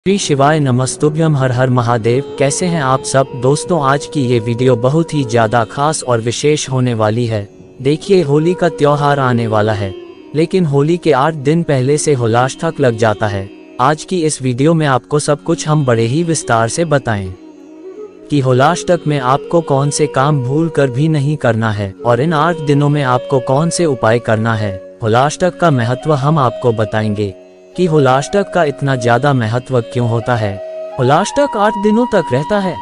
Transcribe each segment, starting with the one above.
श्री शिवाय नमस्तुभ्यम, हर हर महादेव। कैसे हैं आप सब दोस्तों? आज की ये वीडियो बहुत ही ज़्यादा खास और विशेष होने वाली है। देखिए, होली का त्योहार आने वाला है, लेकिन होली के 8 दिन पहले से होलाष्टक लग जाता है। आज की इस वीडियो में आपको सब कुछ हम बड़े ही विस्तार से बताएं कि होलाष्टक में आपको कौन से काम भूल कर भी नहीं करना है और इन 8 दिनों में आपको कौन से उपाय करना है। होलाष्टक का महत्व हम आपको बताएंगे कि होलाष्टक का इतना ज्यादा महत्व क्यों होता है। होलाष्टक 8 दिनों तक रहता है।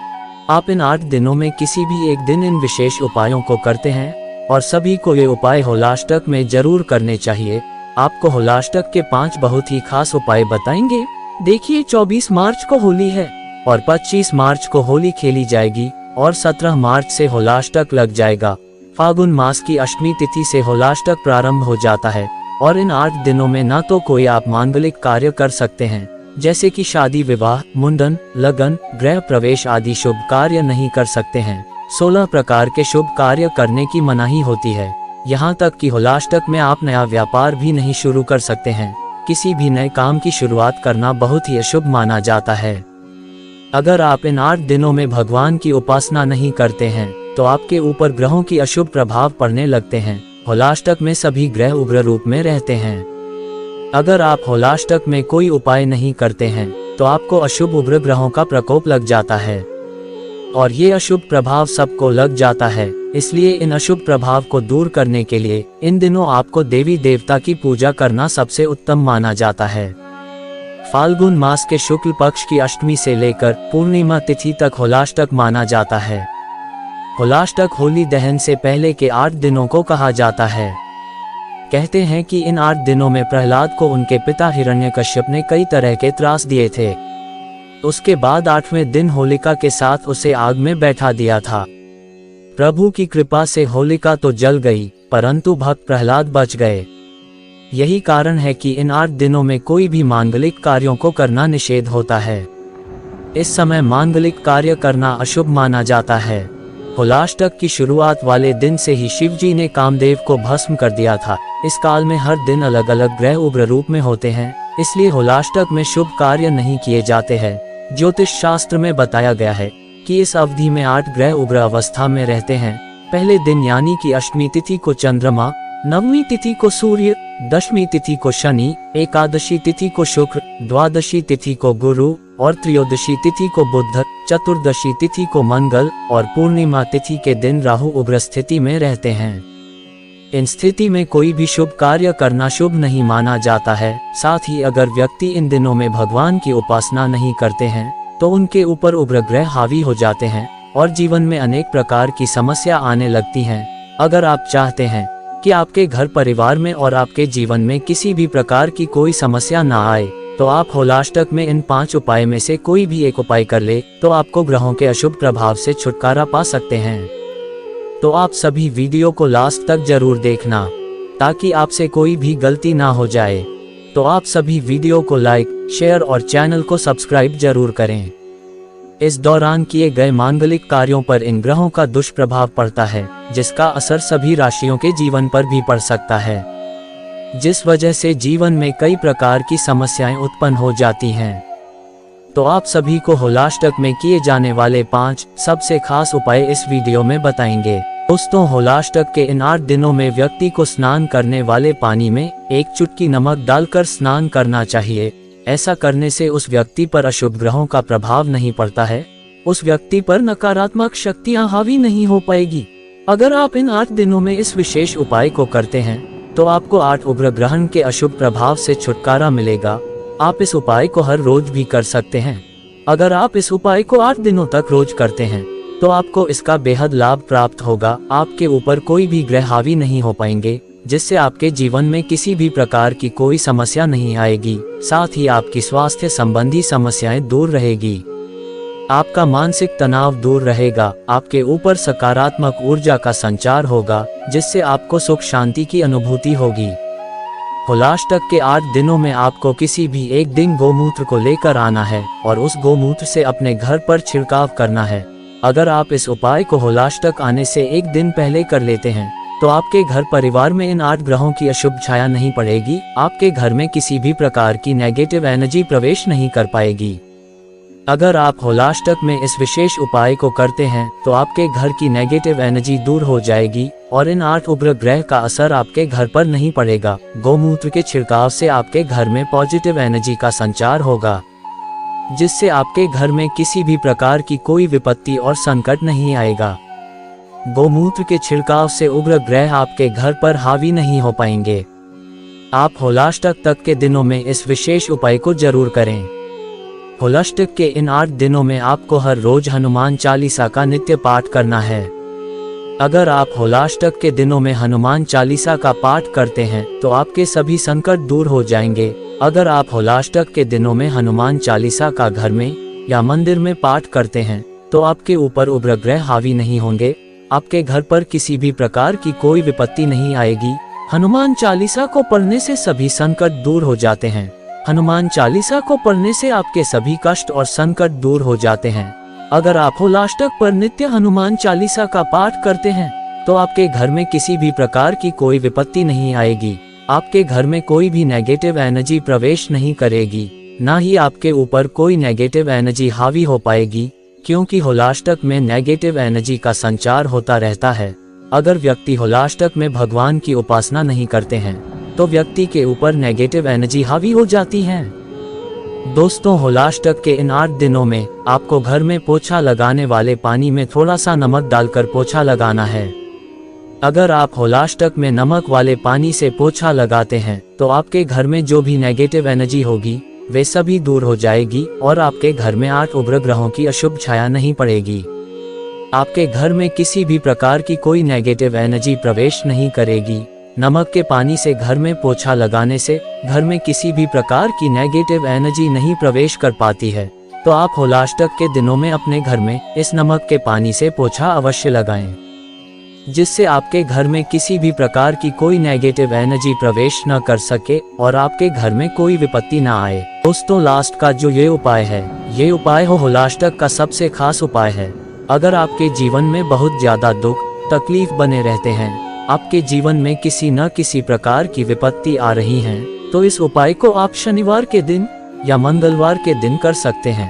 आप इन 8 दिनों में किसी भी एक दिन इन विशेष उपायों को करते हैं और सभी को ये उपाय होलाष्टक में जरूर करने चाहिए। आपको होलाष्टक के 5 बहुत ही खास उपाय बताएंगे। देखिए, 24 मार्च को होली है और 25 मार्च को होली खेली जाएगी और 17 मार्च से होलाष्टक लग जाएगा। फागुन मास की अष्टमी तिथि से होलाष्टक प्रारंभ हो जाता है और इन 8 दिनों में ना तो कोई आप मांगलिक कार्य कर सकते हैं, जैसे कि शादी, विवाह, मुंडन, लगन, गृह प्रवेश आदि शुभ कार्य नहीं कर सकते हैं। 16 प्रकार के शुभ कार्य करने की मनाही होती है। यहाँ तक कि होलाष्टक में आप नया व्यापार भी नहीं शुरू कर सकते हैं। किसी भी नए काम की शुरुआत करना बहुत ही अशुभ माना जाता है। अगर आप इन 8 दिनों में भगवान की उपासना नहीं करते हैं तो आपके ऊपर ग्रहों की अशुभ प्रभाव पड़ने लगते हैं। होलाष्टक में सभी ग्रह उग्र रूप में रहते हैं। अगर आप होलाष्टक में कोई उपाय नहीं करते हैं तो आपको अशुभ उग्र ग्रहों का प्रकोप लग जाता है और ये अशुभ प्रभाव सबको लग जाता है। इसलिए इन अशुभ प्रभाव को दूर करने के लिए इन दिनों आपको देवी देवता की पूजा करना सबसे उत्तम माना जाता है। फाल्गुन मास के शुक्ल पक्ष की अष्टमी से लेकर पूर्णिमा तिथि तक होलाष्टक माना जाता है। होलाष्टक होली दहन से पहले के 8 दिनों को कहा जाता है। कहते हैं कि इन 8 दिनों में प्रहलाद को उनके पिता हिरण्यकश्यप ने कई तरह के त्रास दिए थे। उसके बाद 8वें दिन होलिका के साथ उसे आग में बैठा दिया था। प्रभु की कृपा से होलिका तो जल गई, परंतु भक्त प्रहलाद बच गए। यही कारण है कि इन 8 दिनों में कोई भी मांगलिक कार्यों को करना निषेध होता है। इस समय मांगलिक कार्य करना अशुभ माना जाता है। होलाष्टक की शुरुआत वाले दिन से ही शिव जी ने कामदेव को भस्म कर दिया था। इस काल में हर दिन अलग अलग ग्रह उग्र रूप में होते हैं, इसलिए होलाष्टक में शुभ कार्य नहीं किए जाते हैं। ज्योतिष शास्त्र में बताया गया है कि इस अवधि में 8 ग्रह उग्र अवस्था में रहते हैं। पहले दिन यानी कि अष्टमी तिथि को चंद्रमा, नवमी तिथि को सूर्य, दशमी तिथि को शनि, एकादशी तिथि को शुक्र, द्वादशी तिथि को गुरु और त्रयोदशी तिथि को बुध, चतुर्दशी तिथि को मंगल और पूर्णिमा तिथि के दिन राहु उग्र स्थिति में रहते हैं। इन स्थिति में कोई भी शुभ कार्य करना शुभ नहीं माना जाता है। साथ ही अगर व्यक्ति इन दिनों में भगवान की उपासना नहीं करते हैं तो उनके ऊपर उग्र ग्रह हावी हो जाते हैं और जीवन में अनेक प्रकार की समस्या आने लगती हैं। अगर आप चाहते हैं कि आपके घर परिवार में और आपके जीवन में किसी भी प्रकार की कोई समस्या ना आए तो आप होलाष्टक में इन 5 उपाय में से कोई भी एक उपाय कर ले तो आपको ग्रहों के अशुभ प्रभाव से छुटकारा पा सकते हैं। तो आप सभी वीडियो को लास्ट तक जरूर देखना ताकि आपसे कोई भी गलती ना हो जाए। तो आप सभी वीडियो को लाइक, शेयर और चैनल को सब्सक्राइब जरूर करें। इस दौरान किए गए मांगलिक कार्यों पर इन ग्रहों का दुष्प्रभाव पड़ता है, जिसका असर सभी राशियों के जीवन पर भी पड़ सकता है, जिस वजह से जीवन में कई प्रकार की समस्याएं उत्पन्न हो जाती हैं। तो आप सभी को होलाष्टक में किए जाने वाले 5 सबसे खास उपाय इस वीडियो में बताएंगे। दोस्तों, होलाष्टक के इन 8 दिनों में व्यक्ति को स्नान करने वाले पानी में 1 चुटकी नमक डालकर स्नान करना चाहिए। ऐसा करने से उस व्यक्ति पर अशुभ ग्रहों का प्रभाव नहीं पड़ता है। उस व्यक्ति पर नकारात्मक शक्तियां हावी नहीं हो पाएगी। अगर आप इन 8 दिनों में इस विशेष उपाय को करते हैं तो आपको 8 उग्र ग्रहण के अशुभ प्रभाव से छुटकारा मिलेगा। आप इस उपाय को हर रोज भी कर सकते हैं। अगर आप इस उपाय को 8 दिनों तक रोज करते हैं तो आपको इसका बेहद लाभ प्राप्त होगा। आपके ऊपर कोई भी ग्रह हावी नहीं हो पाएंगे, जिससे आपके जीवन में किसी भी प्रकार की कोई समस्या नहीं आएगी। साथ ही आपकी स्वास्थ्य संबंधी समस्याएं दूर रहेगी। आपका मानसिक तनाव दूर रहेगा। आपके ऊपर सकारात्मक ऊर्जा का संचार होगा, जिससे आपको सुख शांति की अनुभूति होगी। होलाष्टक के 8 दिनों में आपको किसी भी एक दिन गोमूत्र को लेकर आना है और उस गोमूत्र से अपने घर पर छिड़काव करना है। अगर आप इस उपाय को होलाष्टक आने से एक दिन पहले कर लेते हैं तो आपके घर परिवार में इन 8 ग्रहों की अशुभ छाया नहीं पड़ेगी। आपके घर में किसी भी प्रकार की नेगेटिव एनर्जी प्रवेश नहीं कर पाएगी। अगर आप होलाष्टक में इस विशेष उपाय को करते हैं तो आपके घर की नेगेटिव एनर्जी दूर हो जाएगी और इन 8 उग्र ग्रह का असर आपके घर पर नहीं पड़ेगा। गौमूत्र के छिड़काव से आपके घर में पॉजिटिव एनर्जी का संचार होगा, जिससे आपके घर में किसी भी प्रकार की कोई विपत्ति और संकट नहीं आएगा। गौमूत्र के छिड़काव से उग्र ग्रह आपके घर पर हावी नहीं हो पाएंगे। आप होलाष्टक तक के दिनों में इस विशेष उपाय को जरूर करें। होलाष्टक के इन 8 दिनों में आपको हर रोज हनुमान चालीसा का नित्य पाठ करना है। अगर आप होलाष्टक के दिनों में हनुमान चालीसा का पाठ करते हैं तो आपके सभी संकट दूर हो जाएंगे। अगर आप होलाष्टक के दिनों में हनुमान चालीसा का घर में या मंदिर में पाठ करते हैं तो आपके ऊपर उग्र ग्रह हावी नहीं होंगे, आपके घर पर किसी भी प्रकार की कोई विपत्ति नहीं आएगी। हनुमान चालीसा को पढ़ने से सभी संकट दूर हो जाते हैं। हनुमान चालीसा को पढ़ने से आपके सभी कष्ट और संकट दूर हो जाते हैं। अगर आप होलाष्टक पर नित्य हनुमान चालीसा का पाठ करते हैं तो आपके घर में किसी भी प्रकार की कोई विपत्ति नहीं आएगी। आपके घर में कोई भी नेगेटिव एनर्जी प्रवेश नहीं करेगी, ना ही आपके ऊपर कोई नेगेटिव एनर्जी हावी हो पाएगी, क्योंकि होलाष्टक में नेगेटिव एनर्जी का संचार होता रहता है। अगर व्यक्ति होलाष्टक में भगवान की उपासना नहीं करते हैं तो व्यक्ति के ऊपर नेगेटिव एनर्जी हावी हो जाती है। दोस्तों, होलाष्टक के इन 8 दिनों में आपको घर में पोछा लगाने वाले पानी में थोड़ा सा नमक डालकर पोछा लगाना है। अगर आप होलाष्टक में नमक वाले पानी से पोछा लगाते हैं तो आपके घर में जो भी नेगेटिव एनर्जी होगी वे सभी दूर हो जाएगी और आपके घर में 8 उग्र ग्रहों की अशुभ छाया नहीं पड़ेगी। आपके घर में किसी भी प्रकार की कोई नेगेटिव एनर्जी प्रवेश नहीं करेगी। नमक के पानी से घर में पोछा लगाने से घर में किसी भी प्रकार की नेगेटिव एनर्जी नहीं प्रवेश कर पाती है। तो आप होलाष्टक के दिनों में अपने घर में इस नमक के पानी से पोछा अवश्य लगाएं, जिससे आपके घर में किसी भी प्रकार की कोई नेगेटिव एनर्जी प्रवेश न कर सके और आपके घर में कोई विपत्ति न आए। दोस्तों, लास्ट का जो ये उपाय है, ये उपाय होलाष्टक का सबसे खास उपाय है। अगर आपके जीवन में बहुत ज्यादा दुख तकलीफ बने रहते हैं, आपके जीवन में किसी न किसी प्रकार की विपत्ति आ रही है, तो इस उपाय को आप शनिवार के दिन या मंगलवार के दिन कर सकते हैं।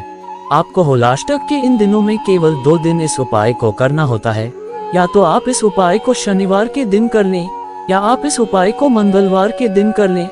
आपको होलाष्टक के इन दिनों में केवल 2 दिन इस उपाय को करना होता है। या तो आप इस उपाय को शनिवार के दिन कर लें या आप इस उपाय को मंगलवार के दिन कर लें।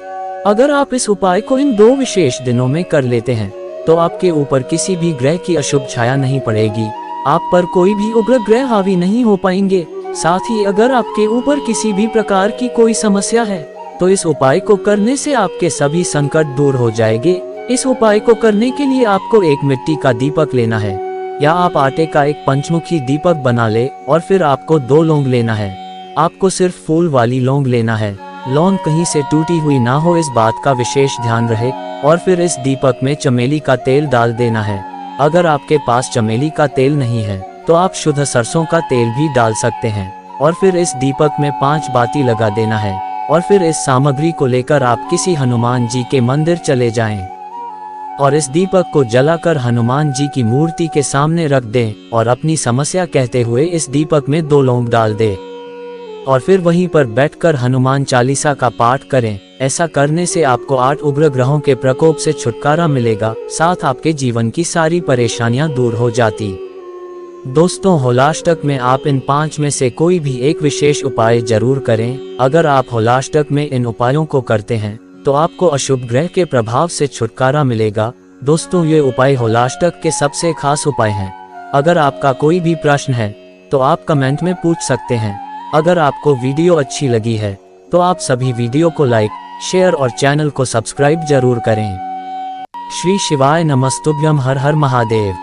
अगर आप इस उपाय को इन 2 विशेष दिनों में कर लेते हैं तो आपके ऊपर किसी भी ग्रह की अशुभ छाया नहीं पड़ेगी, आप पर कोई भी उग्र ग्रह हावी नहीं हो पाएंगे। साथ ही अगर आपके ऊपर किसी भी प्रकार की कोई समस्या है तो इस उपाय को करने से आपके सभी संकट दूर हो जाएंगे। इस उपाय को करने के लिए आपको एक मिट्टी का दीपक लेना है या आप आटे का एक पंचमुखी दीपक बना ले और फिर आपको 2 लौंग लेना है। आपको सिर्फ फूल वाली लौंग लेना है। लौंग कहीं से टूटी हुई ना हो, इस बात का विशेष ध्यान रहे। और फिर इस दीपक में चमेली का तेल डाल देना है। अगर आपके पास चमेली का तेल नहीं है तो आप शुद्ध सरसों का तेल भी डाल सकते हैं। और फिर इस दीपक में 5 बाती लगा देना है। और फिर इस सामग्री को लेकर आप किसी हनुमान जी के मंदिर चले जाएं और इस दीपक को जलाकर हनुमान जी की मूर्ति के सामने रख दें और अपनी समस्या कहते हुए इस दीपक में 2 लौंग डाल दें और फिर वहीं पर बैठकर हनुमान चालीसा का पाठ करें। ऐसा करने से आपको 8 उग्र ग्रहों के प्रकोप से छुटकारा मिलेगा, साथ आपके जीवन की सारी परेशानियां दूर हो जाती। दोस्तों, होलाष्टक में आप इन 5 में से कोई भी एक विशेष उपाय जरूर करें। अगर आप होलाष्टक में इन उपायों को करते हैं तो आपको अशुभ ग्रह के प्रभाव से छुटकारा मिलेगा। दोस्तों, ये उपाय होलाष्टक के सबसे खास उपाय हैं। अगर आपका कोई भी प्रश्न है तो आप कमेंट में पूछ सकते हैं। अगर आपको वीडियो अच्छी लगी है तो आप सभी वीडियो को लाइक, शेयर और चैनल को सब्सक्राइब जरूर करें। श्री शिवाय नमस्तुभ्यम। हर हर महादेव।